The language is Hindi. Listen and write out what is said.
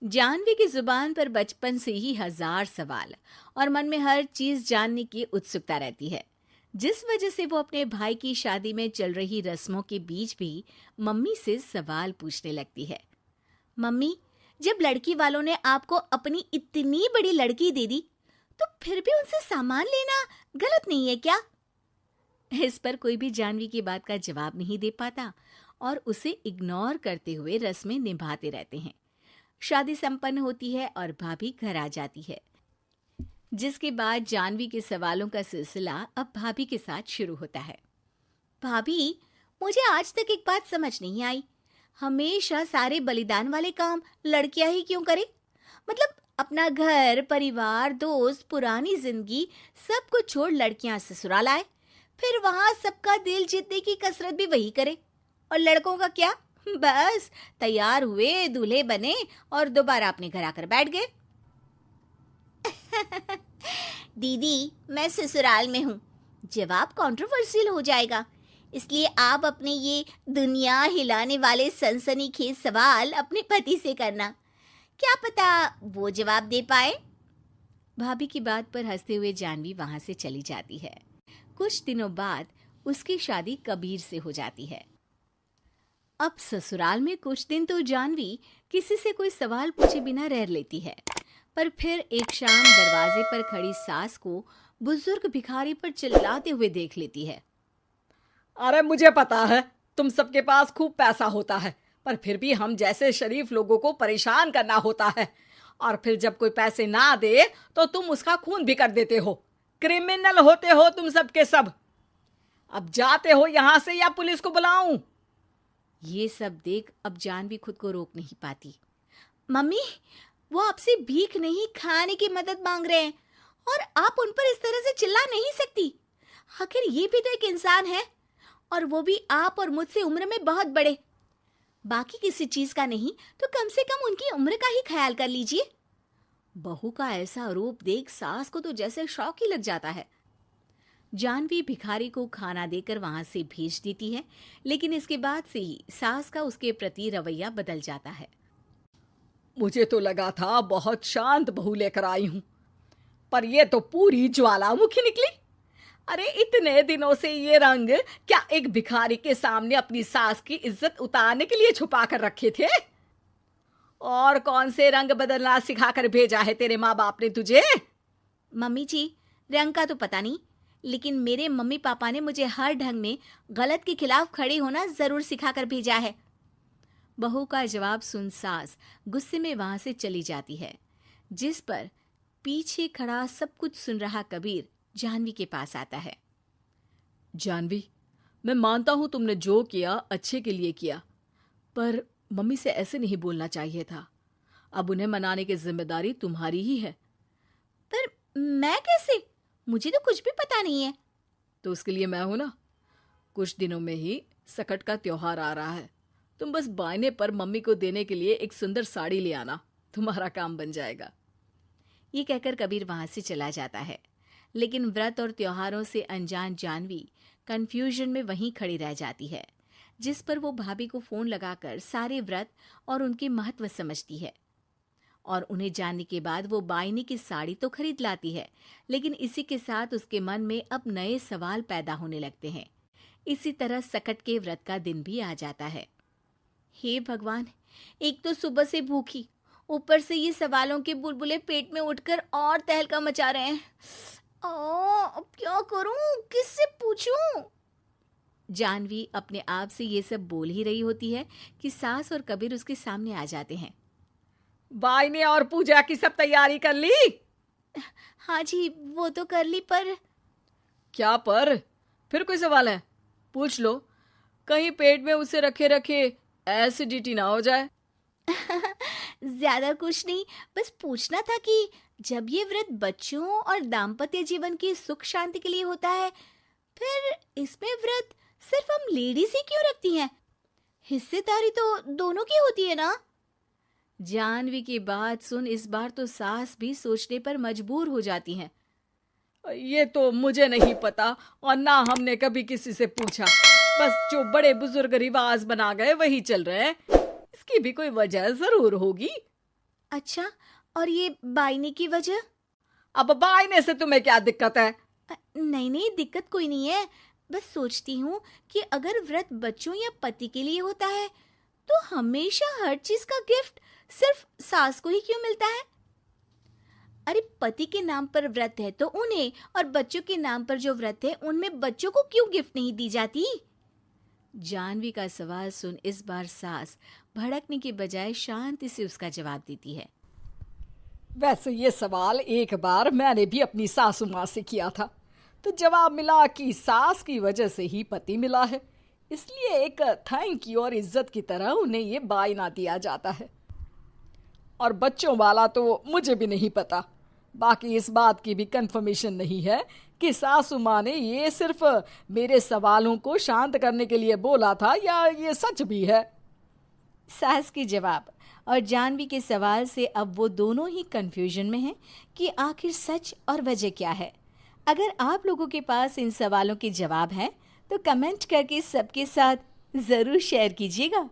जानवी की जुबान पर बचपन से ही हजार सवाल और मन में हर चीज जानने की उत्सुकता रहती है, जिस वजह से वो अपने भाई की शादी में चल रही रस्मों के बीच भी मम्मी से सवाल पूछने लगती है। मम्मी, जब लड़की वालों ने आपको अपनी इतनी बड़ी लड़की दे दी, तो फिर भी उनसे सामान लेना गलत नहीं है क्या? इस पर कोई भी जानवी की बात का जवाब नहीं दे पाता और उसे इग्नोर करते हुए रस्में निभाते रहते हैं। शादी संपन्न होती है और भाभी घर आ जाती है, जिसके बाद जानवी के सवालों का सिलसिला अब भाभी के साथ शुरू होता है। भाभी, मुझे आज तक एक बात समझ नहीं आई, हमेशा सारे बलिदान वाले काम लड़कियां ही क्यों करे? मतलब अपना घर, परिवार, दोस्त, पुरानी जिंदगी सब कुछ छोड़ लड़कियां ससुराल आए, फिर वहां सबका दिल जीतने की कसरत भी वही करे, और लड़कों का क्या? बस तैयार हुए, दूल्हे बने और दोबारा अपने घर आकर बैठ गए। दीदी, मैं ससुराल में हूँ, जवाब कंट्रोवर्शियल हो जाएगा, इसलिए आप अपने ये दुनिया हिलाने वाले सनसनीखेज सवाल अपने पति से करना, क्या पता वो जवाब दे पाए। भाभी की बात पर हंसते हुए जानवी वहां से चली जाती है। कुछ दिनों बाद उसकी शादी कबीर से हो जाती है। अब ससुराल में कुछ दिन तो जानवी किसी से कोई सवाल पूछे बिना रह लेती है, पर फिर एक शाम दरवाजे पर खड़ी सास को बुजुर्ग भिखारी पर चिल्लाते हुए देख लेती है। अरे मुझे पता है तुम सबके पास खूब पैसा होता है, पर फिर भी हम जैसे शरीफ लोगों को परेशान करना होता है, और फिर जब कोई पैसे ना दे तो तुम उसका खून भी कर देते हो। क्रिमिनल होते हो तुम सबके सब। अब जाते हो यहाँ से या पुलिस को बुलाऊं? ये सब देख अब जानवी खुद को रोक नहीं पाती। मम्मी, वो आपसे भीख नहीं, खाने की मदद मांग रहे हैं और आप उन पर इस तरह से चिल्ला नहीं सकती। आखिर ये भी तो एक इंसान है, और वो भी आप और मुझसे उम्र में बहुत बड़े। बाकी किसी चीज का नहीं तो कम से कम उनकी उम्र का ही ख्याल कर लीजिए। बहू का ऐसा रूप देख सास को तो जैसे शौक ही लग जाता है। जानवी भिखारी को खाना देकर वहां से भेज देती है, लेकिन इसके बाद से ही सास का उसके प्रति रवैया बदल जाता है। मुझे तो लगा था बहुत शांत बहू लेकर आई हूं, पर ये तो पूरी ज्वालामुखी निकली। अरे इतने दिनों से ये रंग क्या एक भिखारी के सामने अपनी सास की इज्जत उतारने के लिए छुपा कर रखे थे? और कौन से रंग बदलना सिखाकर भेजा है तेरे माँ बाप ने तुझे? मम्मी जी, रंग का तो पता नहीं, लेकिन मेरे मम्मी पापा ने मुझे हर ढंग में गलत के खिलाफ खड़े होना जरूर सिखाकर भेजा है। बहू का जवाब सुन सास गुस्से में वहां से चली जाती है, जिस पर पीछे खड़ा सब कुछ सुन रहा कबीर जानवी के पास आता है। जानवी, मैं मानता हूं तुमने जो किया अच्छे के लिए किया, पर मम्मी से ऐसे नहीं बोलना चाहिए था। अब उन्हें मनाने की जिम्मेदारी तुम्हारी ही है। पर मैं कैसे? मुझे तो कुछ भी पता नहीं है। तो उसके लिए मैं हूं ना। कुछ दिनों में ही सकट का त्योहार आ रहा है, तुम बस बायने पर मम्मी को देने के लिए एक सुंदर साड़ी ले आना, तुम्हारा काम बन जाएगा। ये कहकर कबीर वहां से चला जाता है, लेकिन व्रत और त्योहारों से अनजान जानवी कंफ्यूजन में वहीं खड़ी रह जाती है, जिस पर वो भाभी को फोन लगाकर सारे व्रत और उनके महत्व समझती है। और उन्हें जानने के बाद वो बायने की साड़ी तो खरीद लाती है, लेकिन इसी के साथ उसके मन में अब नए सवाल पैदा होने लगते हैं। इसी तरह सकट के व्रत का दिन भी आ जाता है। हे भगवान, एक तो सुबह से भूखी, ऊपर से ये सवालों के बुलबुले पेट में उठकर और तहलका मचा रहे हैं। अब क्या करूं, किससे पूछूं? जानवी अपने आप से ये सब बोल ही रही होती है कि सास और कबीर उसके सामने आ जाते हैं। बायने और पूजा की सब तैयारी कर ली? हाँ जी, वो तो कर ली, पर क्या पर? फिर कोई सवाल है? पूछ लो, कहीं पेट में उसे रखे रखे एसिडिटी ना हो जाए। ज्यादा कुछ नहीं, बस पूछना था कि जब ये व्रत बच्चों और दाम्पत्य जीवन की सुख शांति के लिए होता है, फिर इसमें व्रत सिर्फ हम लेडीज ही क्यों रखती हैं? हिस्सेदारी तो दोनों की होती है ना? जानवी की बात सुन इस बार तो सास भी सोचने पर मजबूर हो जाती हैं। ये तो मुझे नहीं पता, और ना हमने कभी किसी से पूछा। बस जो बड़े बुजुर्ग रिवाज बना गए वही चल रहे हैं। इसकी भी कोई वजह जरूर होगी। अच्छा, और ये बायने की वजह? अब बायने से तुम्हें क्या दिक्कत है? नहीं नहीं, दिक्कत कोई नहीं है। बस सोचती हूँ कि अगर व्रत बच्चों या पति के लिए होता है तो हमेशा हर चीज का गिफ्ट सिर्फ सास को ही क्यों मिलता है? अरे पति के नाम पर व्रत है तो उन्हें, और बच्चों के नाम पर जो व्रत है उनमें बच्चों को क्यों गिफ्ट नहीं दी जाती? जानवी का सवाल सुन इस बार सास भड़कने की बजाय शांति से उसका जवाब देती है। वैसे ये सवाल एक बार मैंने भी अपनी सासू माँ से किया था, तो जवाब मिला कि सास की वजह से ही पति मिला है, इसलिए एक थैंक यू और इज्जत की तरह उन्हें ये बायना दिया जाता है। और बच्चों वाला तो मुझे भी नहीं पता। बाकी इस बात की भी कंफर्मेशन नहीं है कि सासू माँ ने ये सिर्फ मेरे सवालों को शांत करने के लिए बोला था या ये सच भी है। सास के जवाब और जानवी के सवाल से अब वो दोनों ही कंफ्यूजन में हैं कि आखिर सच और वजह क्या है। अगर आप लोगों के पास इन सवालों के जवाब हैं तो कमेंट करके सबके साथ ज़रूर शेयर कीजिएगा।